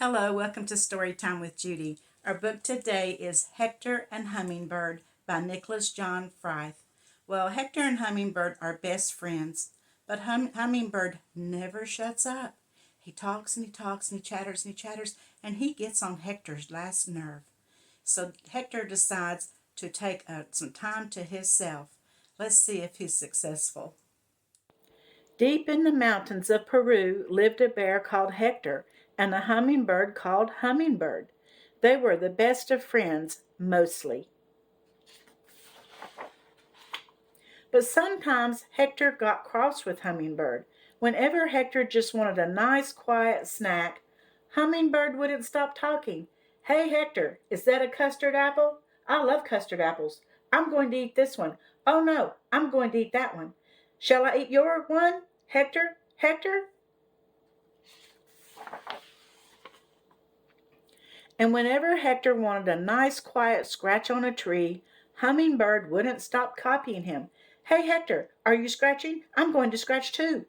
Hello, welcome to Storytime with Judy. Our book today is Hector and Hummingbird by Nicholas John Frith. Well, Hector and Hummingbird are best friends, but Hummingbird never shuts up. He talks and he talks and he chatters and he chatters, and he gets on Hector's last nerve. So Hector decides to take some time to himself. Let's see if he's successful. Deep in the mountains of Peru lived a bear called Hector and a hummingbird called Hummingbird. They were the best of friends, mostly. But sometimes Hector got cross with Hummingbird. Whenever Hector just wanted a nice, quiet snack, Hummingbird wouldn't stop talking. "Hey, Hector, is that a custard apple? I love custard apples. I'm going to eat this one. Oh, no, I'm going to eat that one. Shall I eat your one, Hector? Hector?" And whenever Hector wanted a nice quiet scratch on a tree, Hummingbird wouldn't stop copying him. "Hey, Hector, are you scratching? I'm going to scratch too."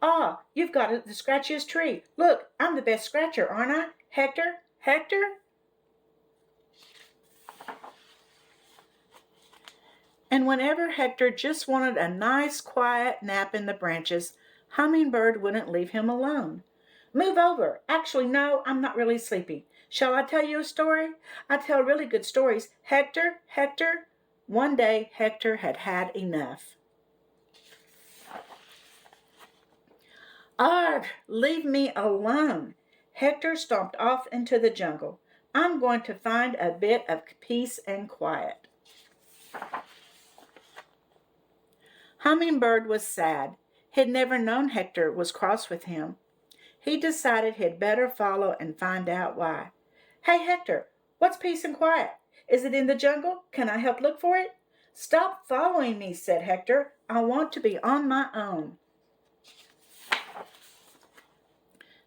"Ah, you've got the scratchiest tree. Look, I'm the best scratcher, aren't I? Hector, Hector?" And whenever Hector just wanted a nice quiet nap in the branches, Hummingbird wouldn't leave him alone. "Move over. Actually, no, I'm not really sleepy. Shall I tell you a story? I tell really good stories. Hector, Hector." One day, Hector had had enough. "Arg, leave me alone." Hector stomped off into the jungle. "I'm going to find a bit of peace and quiet." Hummingbird was sad. He'd never known Hector was cross with him. He decided he'd better follow and find out why. "Hey, Hector, what's peace and quiet? Is it in the jungle? Can I help look for it?" "Stop following me," said Hector. "I want to be on my own."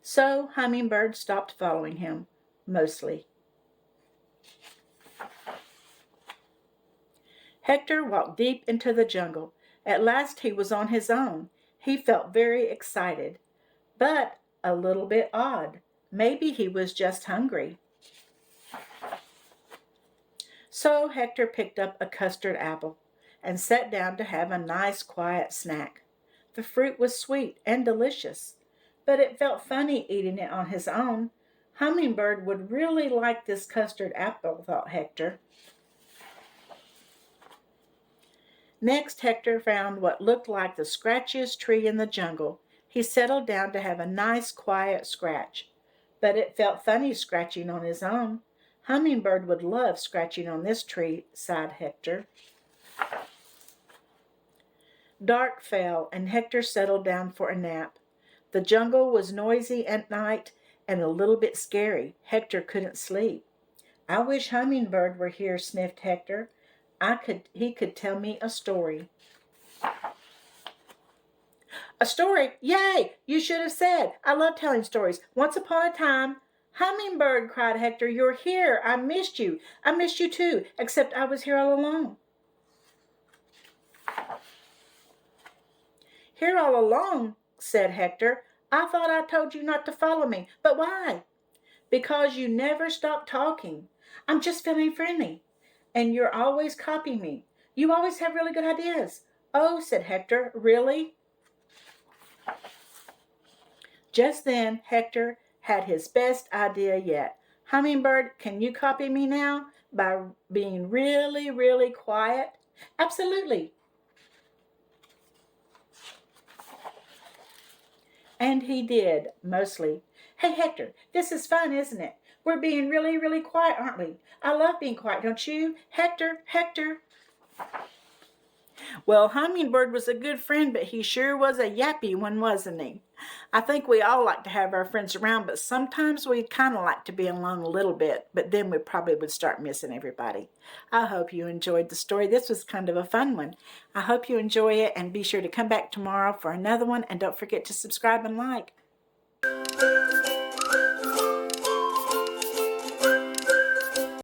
So Hummingbird stopped following him, mostly. Hector walked deep into the jungle. At last he was on his own. He felt very excited, but a little bit odd. Maybe he was just hungry. So Hector picked up a custard apple and sat down to have a nice quiet snack. The fruit was sweet and delicious, but it felt funny eating it on his own. Hummingbird would really like this custard apple, thought Hector. Next, Hector found what looked like the scratchiest tree in the jungle. He settled down to have a nice, quiet scratch. But it felt funny scratching on his own. Hummingbird would love scratching on this tree, sighed Hector. Dark fell, and Hector settled down for a nap. The jungle was noisy at night and a little bit scary. Hector couldn't sleep. "I wish Hummingbird were here," sniffed Hector. He could tell me a story." "A story? Yay! You should have said. I love telling stories. Once upon a time—" "Hummingbird," cried Hector, "you're here. I missed you. I missed you too, except I was here all alone." "Here all alone," said Hector. "I thought I told you not to follow me. But why?" "Because you never stop talking. I'm just feeling friendly. And you're always copying me. You always have really good ideas." "Oh," said Hector, "really?" Just then, Hector had his best idea yet. "Hummingbird, can you copy me now by being really, really quiet?" "Absolutely." And he did, mostly. "Hey, Hector, this is fun, isn't it? We're being really, really quiet, aren't we? I love being quiet, don't you? Hector, Hector." Well, Hummingbird was a good friend, but he sure was a yappy one, wasn't he? I think we all like to have our friends around, but sometimes we kind of like to be alone a little bit, but then we probably would start missing everybody. I hope you enjoyed the story. This was kind of a fun one. I hope you enjoy it, and be sure to come back tomorrow for another one, and don't forget to subscribe and like.